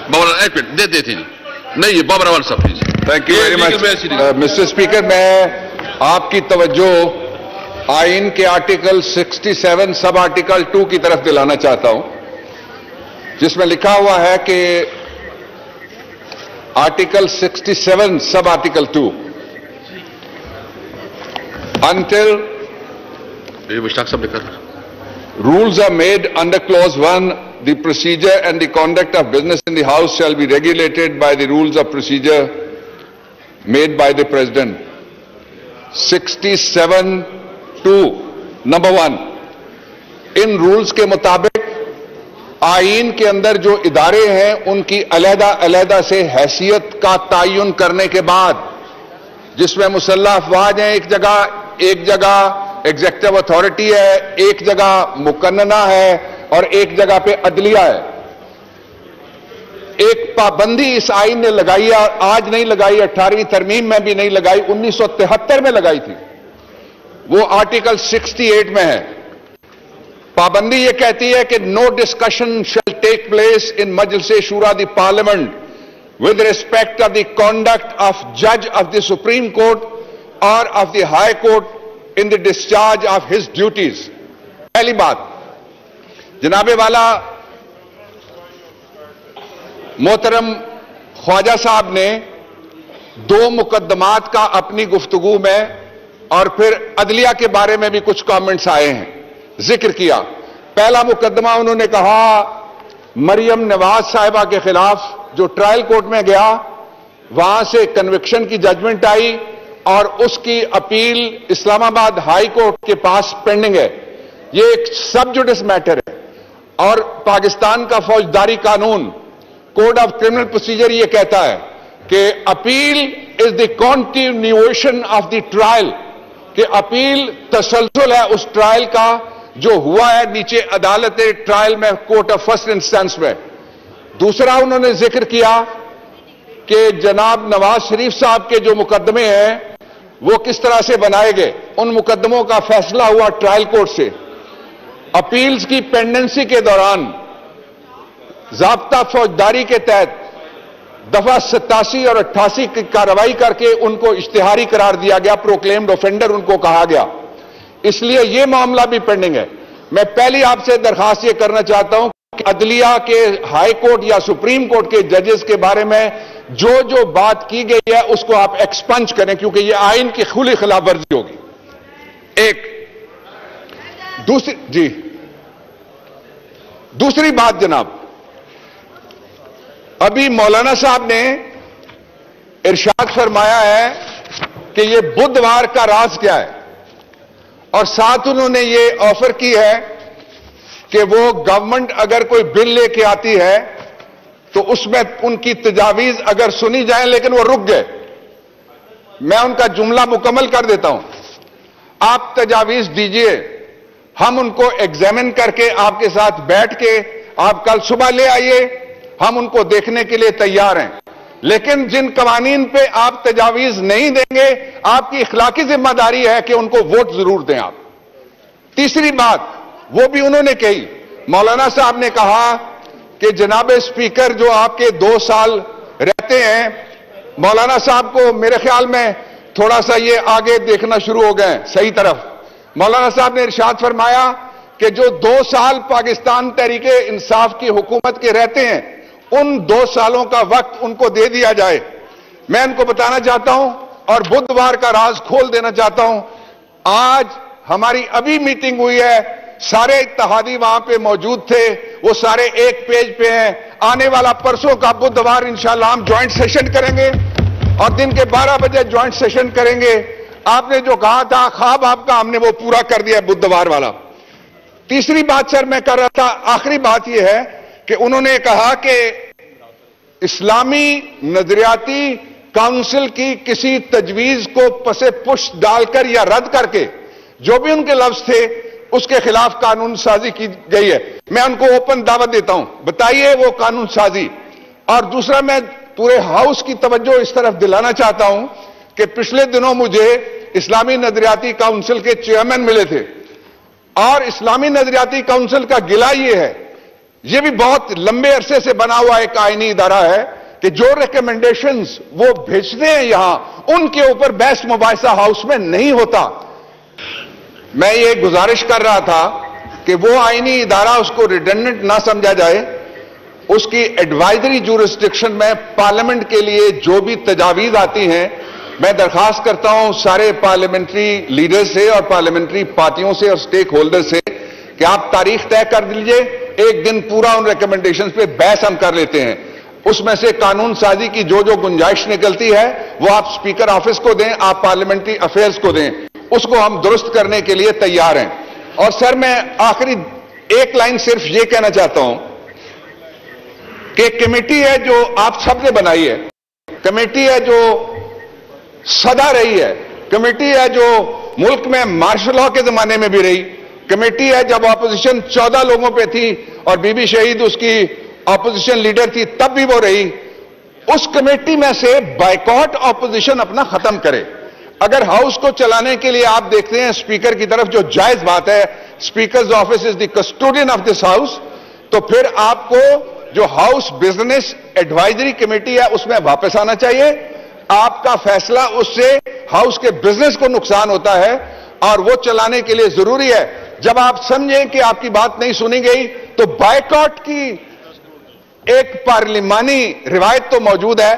बाबर एक मिनट देते नहीं, ये बाबर अवल साहब please. Thank you very much mister speaker. मैं आपकी तवज्जो आइन के आर्टिकल 67 सब आर्टिकल 2 की तरफ दिलाना चाहता हूं, जिसमें लिखा हुआ है कि article 67 sub article 2 until rules are made under clause 1, the procedure and the conduct of business in the house shall be regulated by the rules of procedure made by the president. 67(2) number 1, in rules के मुताबिक आईन के अंदर जो इदारे हैं उनकी अलहदा से हैसियत का तयन करने के बाद, जिसमें मुसल्लह अफवाज हैं एक जगह एग्जीक्यूटिव अथॉरिटी है, एक जगह मुकन्नना है और एक जगह पे अदलिया है, एक पाबंदी इस आईन ने लगाई है। और आज नहीं लगाई, 18वीं तरमीम में भी नहीं लगाई, 1973 में लगाई थी। वो आर्टिकल 68 में है। पाबंदी ये कहती है कि no discussion shall take place in Majlis Shura the parliament with respect of the conduct of जज ऑफ द सुप्रीम कोर्ट और of the high court in the discharge of his duties. पहली बात, जनाबे वाला मोहतरम ख्वाजा साहब ने 2 मुकदमात का अपनी गुफ्तगू में और फिर अदलिया के बारे में भी कुछ कमेंट्स आए हैं, जिक्र किया। पहला मुकदमा उन्होंने कहा मरियम नवाज साहिबा के खिलाफ, जो ट्रायल कोर्ट में गया, वहां से कन्विक्शन की जजमेंट आई और उसकी अपील इस्लामाबाद हाई कोर्ट के पास पेंडिंग है। ये एक सब जुडिस मैटर है और पाकिस्तान का फौजदारी कानून कोड ऑफ क्रिमिनल प्रोसीजर ये कहता है कि appeal is the continuation of the trial, कि अपील तसलसल है उस ट्रायल का जो हुआ है नीचे अदालत ट्रायल में, कोर्ट ऑफ फर्स्ट इंस्टेंस में। दूसरा उन्होंने जिक्र किया कि जनाब नवाज शरीफ साहब के जो मुकदमे हैं वो किस तरह से बनाए गए, उन मुकदमों का फैसला हुआ ट्रायल कोर्ट से। अपील्स की पेंडेंसी के दौरान ज़ाब्ता फौजदारी के तहत दफा 87 और 88 की कार्रवाई करके उनको इश्तिहारी करार दिया गया, प्रोक्लेम्ड ऑफेंडर उनको कहा गया, इसलिए यह मामला भी पेंडिंग है। मैं पहली आपसे दरखास्त यह करना चाहता हूं कि अदलिया के हाई कोर्ट या सुप्रीम कोर्ट के जजेस के बारे में जो जो बात की गई है उसको आप एक्सपंज करें, क्योंकि यह आइन की खुली खिलाफ वर्जी होगी। दूसरी बात जनाब, अभी मौलाना साहब ने इरशाद फरमाया है कि ये बुधवार का राज क्या है, और साथ उन्होंने ये ऑफर की है कि वो गवर्नमेंट अगर कोई बिल लेके आती है तो उसमें उनकी तजावीज अगर सुनी जाए, लेकिन वो रुक गए। मैं उनका जुमला मुकम्मल कर देता हूं। आप तजावीज दीजिए, हम उनको एग्जामिन करके आपके साथ बैठ के, आप कल सुबह ले आइए, हम उनको देखने के लिए तैयार हैं। लेकिन जिन कवानीन पे आप तजावीज नहीं देंगे, आपकी इखलाकी जिम्मेदारी है कि उनको वोट जरूर दें आप। तीसरी बात वो भी उन्होंने कही, मौलाना साहब ने कहा कि जनाब स्पीकर जो आपके 2 साल रहते हैं, मौलाना साहब को मेरे ख्याल में थोड़ा सा ये आगे देखना शुरू हो गए सही तरफ। मौलाना साहब ने इरशाद फरमाया कि जो 2 साल पाकिस्तान तहरीके इंसाफ की हुकूमत के रहते हैं, उन 2 सालों का वक्त उनको दे दिया जाए। मैं उनको बताना चाहता हूं और बुधवार का राज खोल देना चाहता हूं। आज हमारी अभी मीटिंग हुई है, सारे इत्तेहादी वहां पे मौजूद थे, वो सारे एक पेज पे हैं। आने वाला परसों का बुधवार इंशाल्लाह हम ज्वाइंट सेशन करेंगे और दिन के 12 बजे ज्वाइंट सेशन करेंगे। आपने जो कहा था ख्वाब आपका, हमने वो पूरा कर दिया बुधवार वाला। तीसरी बात सर मैं कर रहा था, आखिरी बात यह है कि उन्होंने कहा कि इस्लामी नजरियाती काउंसिल की किसी तजवीज को पसे पुश डालकर या रद्द करके जो भी उनके लफ्ज थे उसके खिलाफ कानून साजी की गई है। मैं उनको ओपन दावत देता हूं, बताइए वो कानून साजी। और दूसरा, मैं पूरे हाउस की तवज्जो इस तरफ दिलाना चाहता हूं कि पिछले दिनों मुझे इस्लामी नजरियाती काउंसिल के चेयरमैन मिले थे और इस्लामी नजरियाती काउंसिल का गिला यह है ये भी बहुत लंबे अरसे से बना हुआ एक आईनी इदारा है कि जो रिकमेंडेशंस वो भेजते हैं यहां, उनके ऊपर बहस मुबाहिसा हाउस में नहीं होता। मैं ये गुजारिश कर रहा था कि वो आईनी इदारा उसको रिडंडेंट ना समझा जाए, उसकी एडवाइजरी ज्यूरिसडिक्शन में पार्लियामेंट के लिए जो भी तजावीज आती हैं, मैं दरखास्त करता हूं सारे पार्लियामेंट्री लीडर्स से और पार्लियामेंट्री पार्टियों से और स्टेक होल्डर से कि आप तारीख तय कर दीजिए, एक दिन पूरा उन रिकमेंडेशंस पे बहस हम कर लेते हैं। उसमें से कानून साजी की जो जो गुंजाइश निकलती है वो आप स्पीकर ऑफिस को दें, आप पार्लियामेंट्री अफेयर्स को दें, उसको हम दुरुस्त करने के लिए तैयार हैं। और सर, मैं आखिरी एक लाइन सिर्फ ये कहना चाहता हूं कि कमेटी है जो आप सबने बनाई है, कमेटी है जो सदा रही है, कमेटी है जो मुल्क में मार्शल लॉ के जमाने में भी रही, कमेटी है जब ऑपोजिशन 14 लोगों पे थी और बीबी शहीद उसकी ऑपोजिशन लीडर थी तब भी वो रही। उस कमेटी में से बायकॉट ऑपोजिशन अपना खत्म करे। अगर हाउस को चलाने के लिए आप देखते हैं स्पीकर की तरफ जो जायज बात है, speaker office is the custodian of this house, तो फिर आपको जो हाउस बिजनेस एडवाइजरी कमेटी है उसमें वापस आना चाहिए। आपका फैसला उससे हाउस के बिजनेस को नुकसान होता है और वो चलाने के लिए जरूरी है। जब आप समझें कि आपकी बात नहीं सुनी गई तो बायकॉट की एक पार्लिमानी रिवायत तो मौजूद है,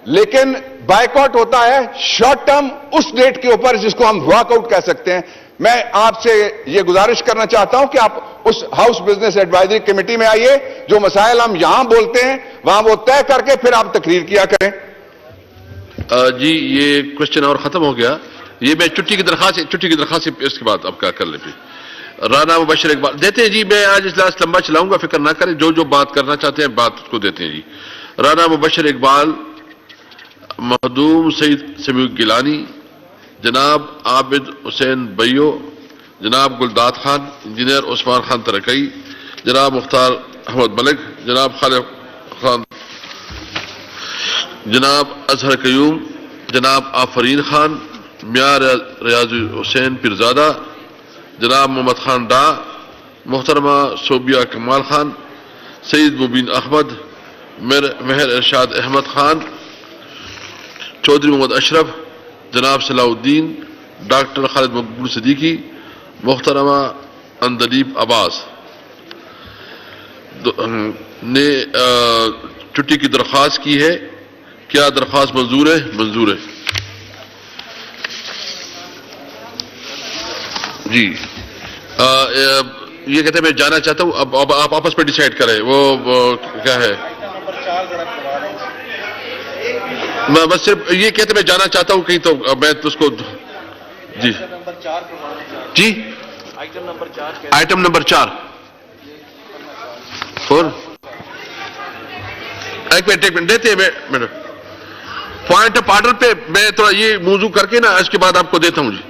लेकिन बायकॉट होता है शॉर्ट टर्म उस डेट के ऊपर जिसको हम वॉकआउट कह सकते हैं। मैं आपसे यह गुजारिश करना चाहता हूं कि आप उस हाउस बिजनेस एडवाइजरी कमेटी में आइए, जो मसाइल हम यहां बोलते हैं वहां वो तय करके फिर आप तकरीर किया करें। जी, ये क्वेश्चन और खत्म हो गया। ये मैं छुट्टी की दरखास्त इसके बाद आपका कर ले। राना मुबशर इकबाल देते हैं जी। मैं आज इजलास लंबा चलाऊंगा, फिक्र ना करें, जो जो बात करना चाहते हैं बात को देते हैं जी। राना मुबशर इकबाल, महदूम सईद समीउल गिलानी, जनाब आबिद हुसैन बैयो, जनाब गुलदाद खान, इंजीनियर उस्मान खान तरकई, जनाब मुख्तार अहमद मलिक, जनाब खालिद खान, जनाब अजहर कयूम, जनाब आफरीन खान, मियां रियाज हुसैन पिरजादा, जनाब मोहम्मद खान डा, मोहतरमा सोबिया कमाल खान, सईद मुबीन अहमद, मेहर इरशाद अहमद खान, चौधरी मोहम्मद अशरफ, जनाब सलाउद्दीन, डॉक्टर खालिद मकबूल सिद्दीकी, मोहतरमा अंदलीब अब्बास ने छुट्टी की दरख्वास्त की है। क्या दरख्वास्त मंजूर है? मंजूर है जी। ये कहते हैं मैं जाना चाहता हूं, अब आप आपस में डिसाइड करें। वो क्या है, मैं बस सिर्फ ये कहते मैं जाना चाहता हूं कहीं, तो मैं तो उसको जी जी आइटम नंबर 4 4 एक मिनट देते हैं। मैडम पॉइंट ऑफ ऑर्डर पे मैं थोड़ा ये मौजू करके ना इसके बाद आपको देता हूं जी।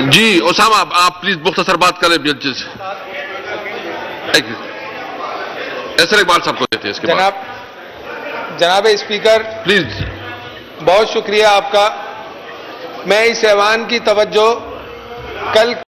जी ओसामा, आप प्लीज मुख्तसर बात करें। ऐसर इकबाल साहब को देते हैं इसके बाद। जनाब स्पीकर, प्लीज। बहुत शुक्रिया आपका। मैं इस ऐवान की तवज्जो कल